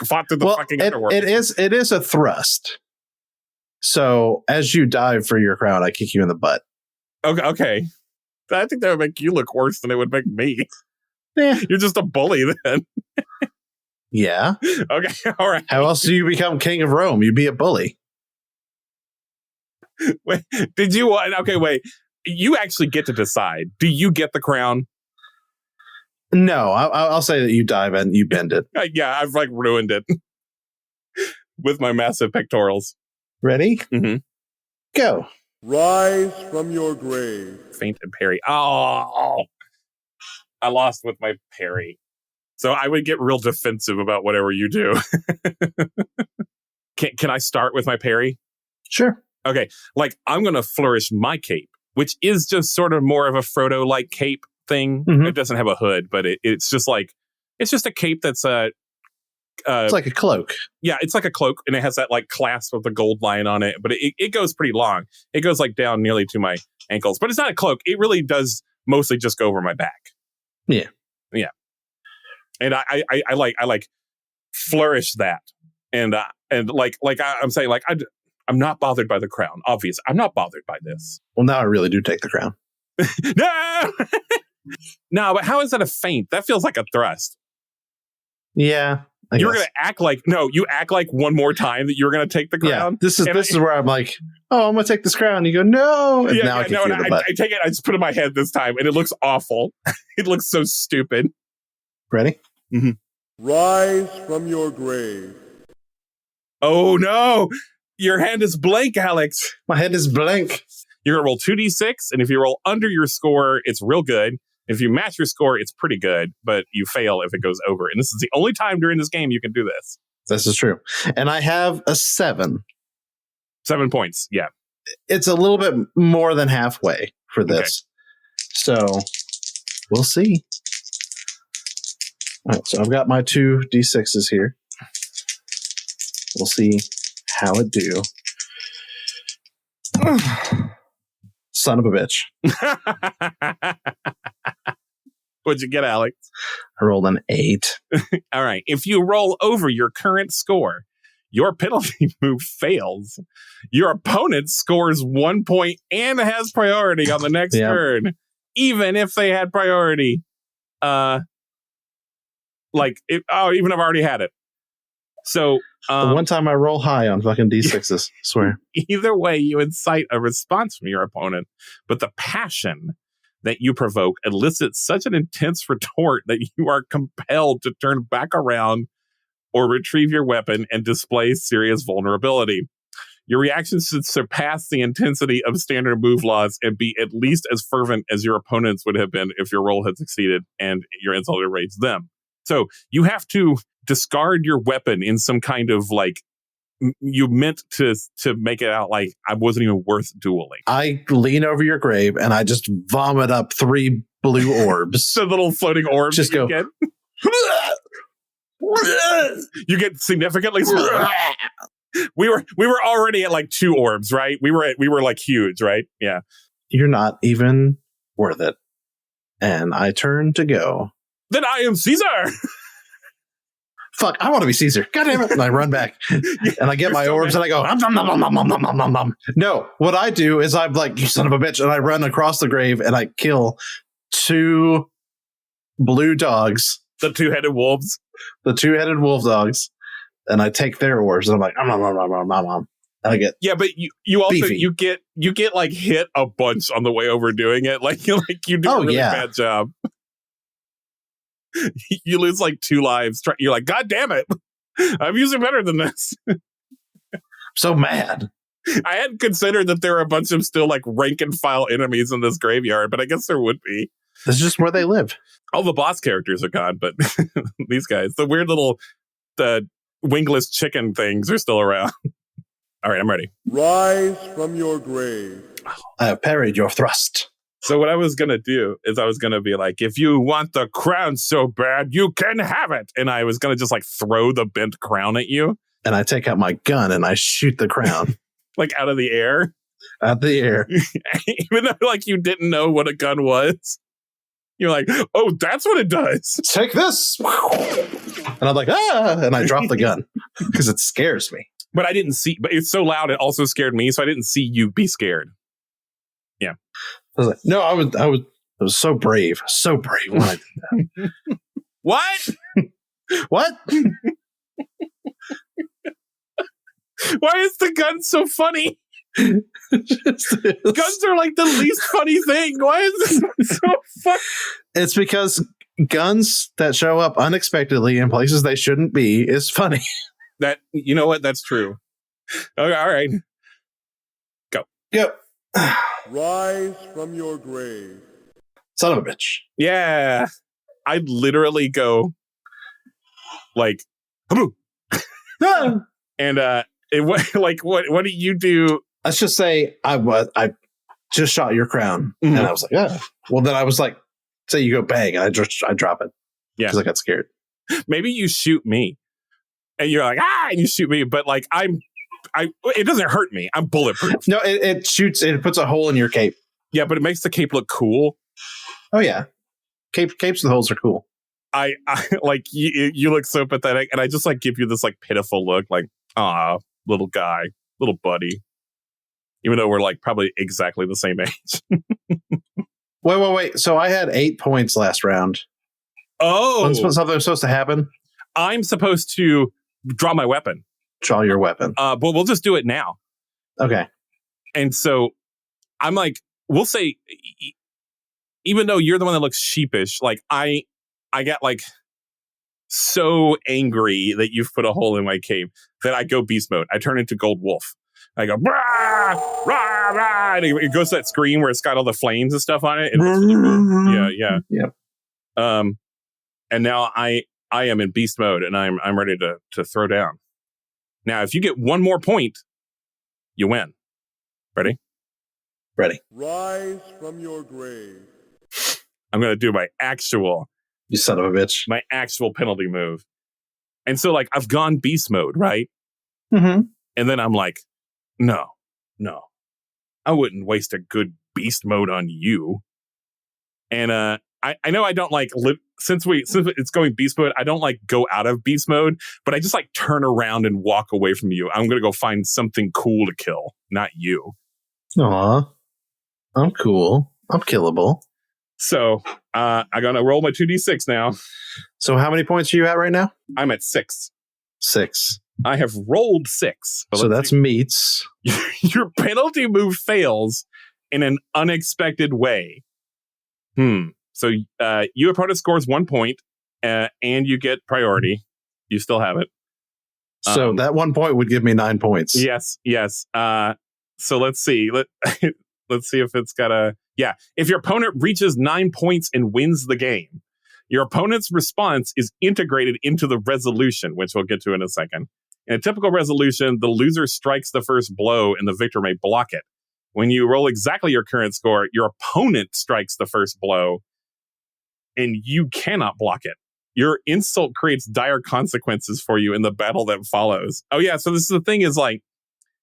fought through the fucking underworld. It is a thrust. So as you dive for your crown, I kick you in the butt. Okay. I think that would make you look worse than it would make me. Yeah. You're just a bully then. Yeah. Okay. All right. How else do you become king of Rome? You'd be a bully. Wait, did you? Okay, wait. You actually get to decide. Do you get the crown? No, I'll say that you dive and you bend it. Yeah, I've like ruined it with my massive pectorals. Ready? Mm-hmm. Go. Rise from your grave. Feint and parry. Oh, I lost with my parry. So I would get real defensive about whatever you do. Can I start with my parry? Sure. Okay, like I'm going to flourish my cape, which is just sort of more of a Frodo-like cape thing. Mm-hmm. It doesn't have a hood, but it's just a cape that's it's like a cloak. Yeah, it's like a cloak, and it has that like clasp with the gold line on it, but it goes pretty long. It goes like down nearly to my ankles, but it's not a cloak. It really does mostly just go over my back. Yeah. Yeah. And I like flourish that. And like I'm saying, like, I'm not bothered by the crown. Obvious. I'm not bothered by this. Well, now I really do take the crown. No! No, but how is that a feint? That feels like a thrust. Yeah. You're going to act like, you act like one more time that you're going to take the crown. Yeah, this is where I'm like, oh, I'm going to take this crown. You go, no. And now I take it. I just put it in my head this time, and it looks awful. It looks so stupid. Ready? Mm-hmm. Rise from your grave. Oh, no. Your hand is blank, Alex. My head is blank. You're going to roll 2d6, and if you roll under your score, it's real good. If you match your score, it's pretty good, but you fail if it goes over. And this is the only time during this game you can do this. This is true. And I have a 7. 7 points, yeah. It's a little bit more than halfway for this. Okay. So we'll see. All right, so I've got my 2 d6s here. We'll see how it do. Son of a bitch. What'd you get, Alex? I rolled an 8. All right. If you roll over your current score, your penalty move fails. Your opponent scores 1 point and has priority on the next turn, even if they had priority. Even if I've already had it. So the one time I roll high on fucking D6s, swear. Either way, you incite a response from your opponent, but the passion that you provoke elicits such an intense retort that you are compelled to turn back around or retrieve your weapon and display serious vulnerability. Your reactions should surpass the intensity of standard move laws and be at least as fervent as your opponents would have been if your roll had succeeded and your insult enraged them. So you have to discard your weapon in some kind of you meant to make it out like I wasn't even worth dueling. I lean over your grave and I just vomit up 3 blue orbs. The little floating orbs. Just go. Get. You get significantly smaller. We were already at like 2 orbs, right? We were like huge, right? Yeah. You're not even worth it. And I turn to go. Then I am Caesar. Fuck, I want to be Caesar. God damn it. And I run back. And I get my orbs and I go, nom, nom, nom, nom, nom, nom, nom, nom. No, what I do is I'm like, you son of a bitch. And I run across the grave and I kill 2 blue dogs. The 2-headed wolves. The 2-headed wolf dogs. And I take their orbs and I'm like, nom, nom, nom, nom, nom, nom. And I get but you also beefy. you get like hit a bunch on the way over doing it. Like you do a really bad job. You lose like 2 lives. You're like, God damn it. I'm using better than this. so mad. I hadn't considered that there are a bunch of still like rank and file enemies in this graveyard, but I guess there would be. This is just where they live. All the boss characters are gone, but these guys, the weird little wingless chicken things are still around. All right, I'm ready. Rise from your grave. I have parried your thrust. So what I was going to do is I was going to be like, if you want the crown so bad, you can have it. And I was going to just like throw the bent crown at you. And I take out my gun and I shoot the crown. Like out of the air. Out the air. Even though like you didn't know what a gun was. You're like, oh, that's what it does. Take this. And I'm like, and I drop the gun because it scares me. But I didn't see, but it's so loud, it also scared me. So I didn't see you be scared. Yeah. I was like, no, I was so brave. So brave when I did that. What? What? Why is the gun so funny? Guns are like the least funny thing. Why is this so funny? It's because guns that show up unexpectedly in places they shouldn't be is funny. That, you know what? That's true. Okay, all right. Go. Yep. Rise from your grave. Son of a bitch. Yeah. I'd literally go like, and what do you do? Let's just say I just shot your crown, and I was like, well, then I was like, say you go bang, and I drop it, because I got scared. Maybe you shoot me, and you're like and you shoot me, but like it doesn't hurt me. I'm bulletproof. No, it shoots. It puts a hole in your cape. Yeah, but it makes the cape look cool. Oh yeah, capes with holes are cool. I like you look so pathetic, and I just like give you this like pitiful look, like little guy, little buddy. Even though we're like probably exactly the same age. Wait. So I had 8 points last round. Oh, wasn't something was supposed to happen? I'm supposed to draw my weapon. Draw your weapon. But we'll just do it now. Okay. And so I'm like, we'll say, even though you're the one that looks sheepish, like I got like so angry that you've put a hole in my cape that I go beast mode. I turn into Gold Wolf. I go, rah, rah, rah, and it goes to that screen where it's got all the flames and stuff on it. Yeah. And now I am in beast mode, and I'm ready to throw down. Now, if you get one more point, you win. Ready? Ready. Rise from your grave. I'm going to do my actual... You son of a bitch. My actual penalty move. And so, like, I've gone beast mode, right? Mm-hmm. And then I'm like, no. I wouldn't waste a good beast mode on you. And I know I don't like... Since it's going beast mode, I don't like go out of beast mode, but I just like turn around and walk away from you. I'm going to go find something cool to kill, not you. Aw. I'm cool. I'm killable. So I'm going to roll my 2d6 now. So how many points are you at right now? I'm at 6. 6. I have rolled 6. So that's meets. Your penalty move fails in an unexpected way. So your opponent scores 1 point, and you get priority. You still have it. So that 1 point would give me 9 points. Yes. So let's see. Let's see if it's got a... Yeah. If your opponent reaches 9 points and wins the game, your opponent's response is integrated into the resolution, which we'll get to in a second. In a typical resolution, the loser strikes the first blow and the victor may block it. When you roll exactly your current score, your opponent strikes the first blow and you cannot block it. Your insult creates dire consequences for you in the battle that follows. Oh yeah, so this is the thing is like,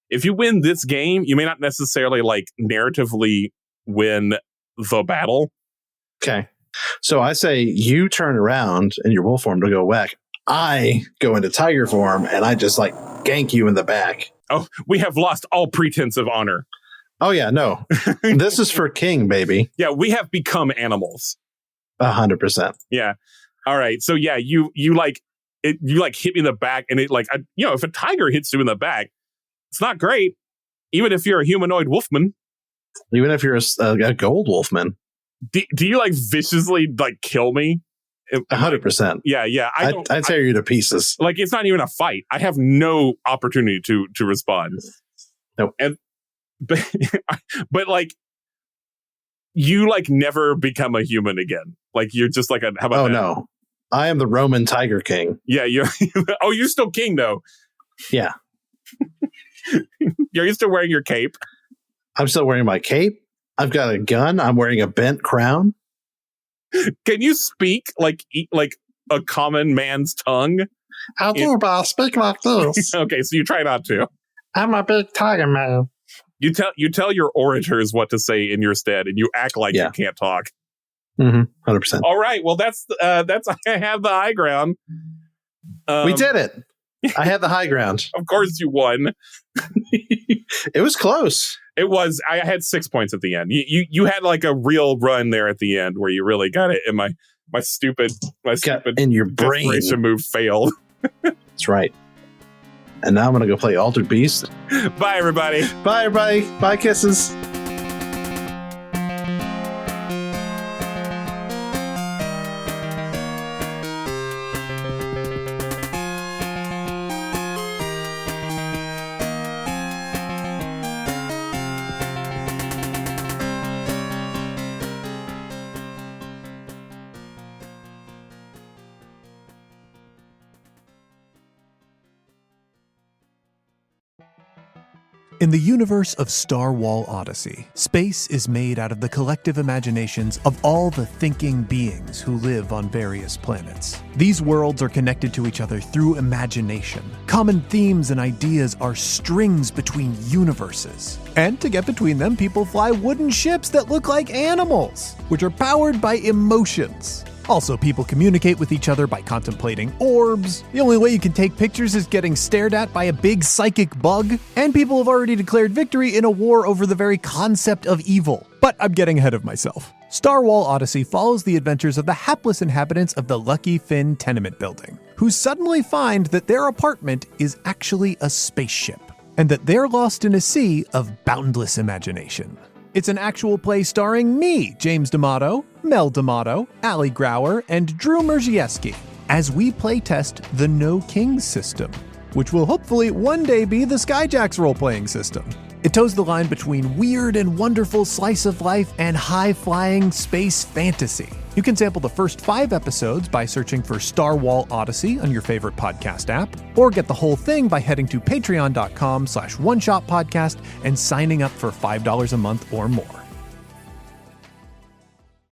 if you win this game, you may not necessarily like narratively win the battle. Okay. So I say you turn around in your wolf form to go whack. I go into tiger form and I just like gank you in the back. Oh, we have lost all pretense of honor. Oh yeah, no. This is for king, baby. Yeah, we have become animals. 100%. Yeah. All right. So yeah, you like it. You like hit me in the back, and it like if a tiger hits you in the back, it's not great. Even if you're a humanoid wolfman. Even if you're a gold wolfman. Do you like viciously like kill me? 100%. Yeah. I'd tear you to pieces. Like it's not even a fight. I have no opportunity to respond. Nope. But like you like never become a human again. Like you're just like how about that? No. I am the Roman Tiger King. Yeah, you're still king though. Yeah. You're still wearing your cape. I'm still wearing my cape. I've got a gun. I'm wearing a bent crown. Can you speak like a common man's tongue? I do, but I speak like this. Okay, so you try not to. I'm a big tiger man. You tell your orators what to say in your stead, and you act like you can't talk. 100%. All right. Well, that's I have the high ground. We did it. I had the high ground. Of course, you won. It was close. It was. I had 6 points at the end. You had like a real run there at the end where you really got it. And my stupid in your brain move failed. That's right. And now I'm going to go play Altered Beast. Bye, everybody. Bye, everybody. Bye, kisses. In the universe of Star Wall Odyssey, space is made out of the collective imaginations of all the thinking beings who live on various planets. These worlds are connected to each other through imagination. Common themes and ideas are strings between universes. And to get between them, people fly wooden ships that look like animals, which are powered by emotions. Also, people communicate with each other by contemplating orbs. The only way you can take pictures is getting stared at by a big psychic bug. And people have already declared victory in a war over the very concept of evil. But I'm getting ahead of myself. Star Wall Odyssey follows the adventures of the hapless inhabitants of the Lucky Finn tenement building, who suddenly find that their apartment is actually a spaceship, and that they're lost in a sea of boundless imagination. It's an actual play starring me, James D'Amato, Mel D'Amato, Ali Grauer, and Drew Merzieski, as we playtest the No Kings system, which will hopefully one day be the Skyjacks role-playing system. It toes the line between weird and wonderful slice of life and high-flying space fantasy. You can sample the first 5 episodes by searching for Star Wall Odyssey on your favorite podcast app, or get the whole thing by heading to patreon.com/oneshotpodcast and signing up for $5 a month or more.